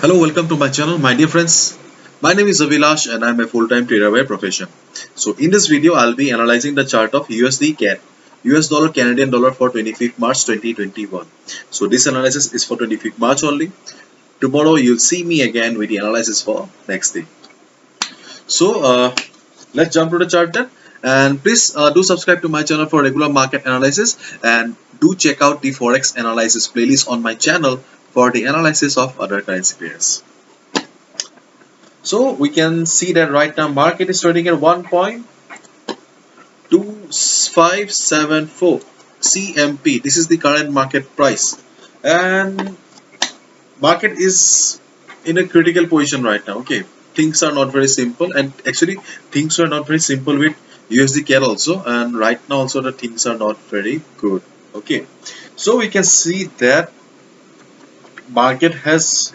Hello, welcome to my channel, my dear friends. My name is Avilash and I'm a full-time trader by profession. So in this video, I'll be analyzing the chart of USD CAD, US dollar Canadian dollar for 25th March 2021. So this analysis is for 25th March only. Tomorrow you'll see me again with the analysis for next day. So let's jump to the chart then. And please do subscribe to my channel for regular market analysis, and do check out the Forex analysis playlist on my channel for the analysis of other currency pairs. So we can see that right now market is trading at 1.2574 CMP. This is the current market price, and market is in a critical position right now. Okay, things are not very simple, and actually things are not very simple with USD CAD also, and right now also the things are not very good. Okay, so we can see that market has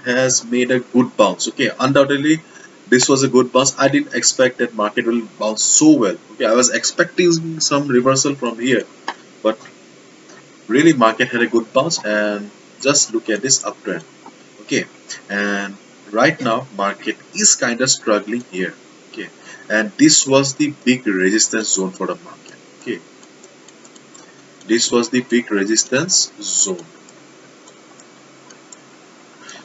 made a good bounce. Okay, undoubtedly this was a good bounce. I didn't expect that market will bounce so well. Okay, I was expecting some reversal from here, but really market had a good bounce, and just look at this uptrend. Okay, and right now market is kind of struggling here. Okay, and this was the big resistance zone for the market. Okay, this was the big resistance zone.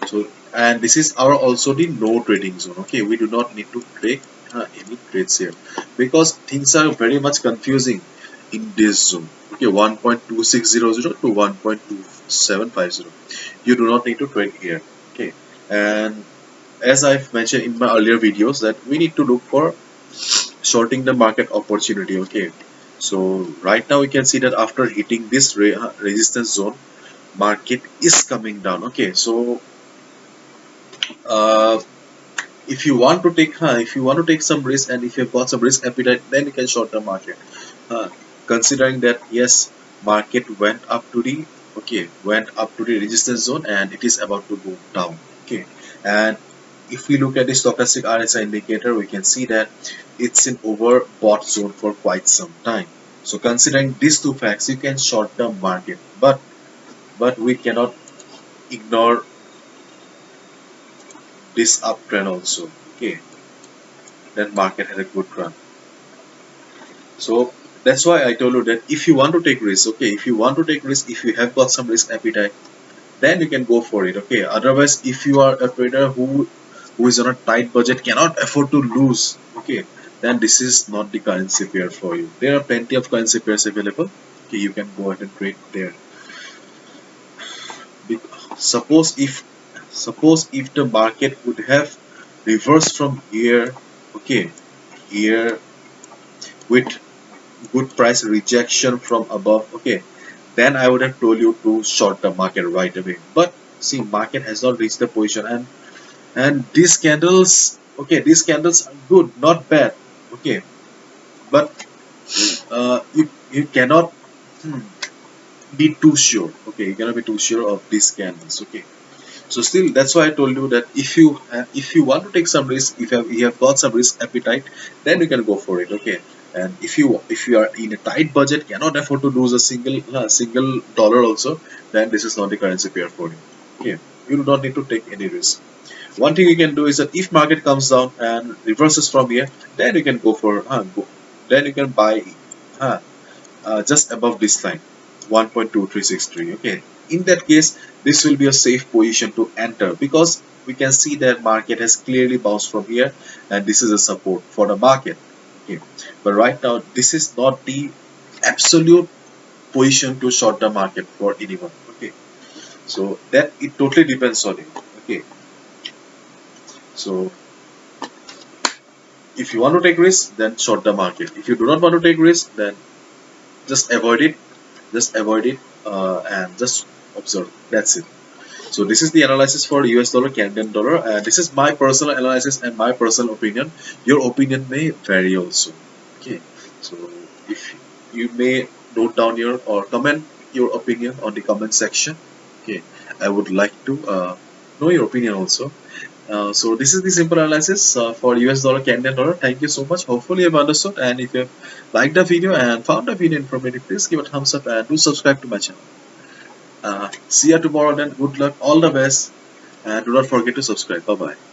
So, and this is our also the no trading zone. Okay, we do not need to take any trades here, because things are very much confusing in this zone. Okay, 1.2600 to 1.2750. You do not need to trade here. Okay, and as I've mentioned in my earlier videos, that we need to look for shorting the market opportunity. Okay, so right now we can see that after hitting this resistance zone, market is coming down. Okay, so uh, if you want to take some risk, and if you've got some risk appetite, then you can short the market, considering that yes, market went up to the resistance zone, and it is about to go down. Okay, and if we look at the stochastic RSI indicator, we can see that it's in overbought zone for quite some time. So considering these two facts, you can short the market, but we cannot ignore this uptrend also. Okay, that market had a good run. So that's why I told you that if you want to take risk, okay, if you want to take risk, if you have got some risk appetite, then you can go for it. Okay, otherwise, if you are a trader who is on a tight budget, cannot afford to lose, okay, then this is not the currency pair for you. There are plenty of currency pairs available. Okay, you can go ahead and trade there. Suppose if the market would have reversed from here, okay, here with good price rejection from above, okay, then I would have told you to short the market right away. But see, market has not reached the position, and these candles, okay, these candles are good, not bad. Okay, but you cannot be too sure. Okay, you cannot be too sure of these candles. Okay, so still, that's why I told you that if you want to take some risk, you have got some risk appetite, then you can go for it. Okay, and if you are in a tight budget, cannot afford to lose a single dollar also, then this is not the currency pair for you. Okay, you do not need to take any risk. One thing you can do is that if market comes down and reverses from here, then you can go for then you can buy just above this line, 1.2363. Okay, in that case, this will be a safe position to enter, because we can see that market has clearly bounced from here, and this is a support for the market. Okay, but right now this is not the absolute position to short the market for anyone. Okay, so that it totally depends on you. Okay, so if you want to take risk, then short the market. If you do not want to take risk, then just avoid it. Just avoid it, and just observe. That's it. So this is the analysis for US dollar, Canadian dollar, and this is my personal analysis and my personal opinion. Your opinion may vary also. Okay, so if you may note down your or comment your opinion on the comment section. Okay, I would like to know your opinion also. So this is the simple analysis for US dollar, Canadian dollar. Thank you so much. Hopefully you've understood, and if you liked the video and found the video informative, please give a thumbs up and do subscribe to my channel. See you tomorrow then. Good luck. All the best. and do not forget to subscribe. Bye bye.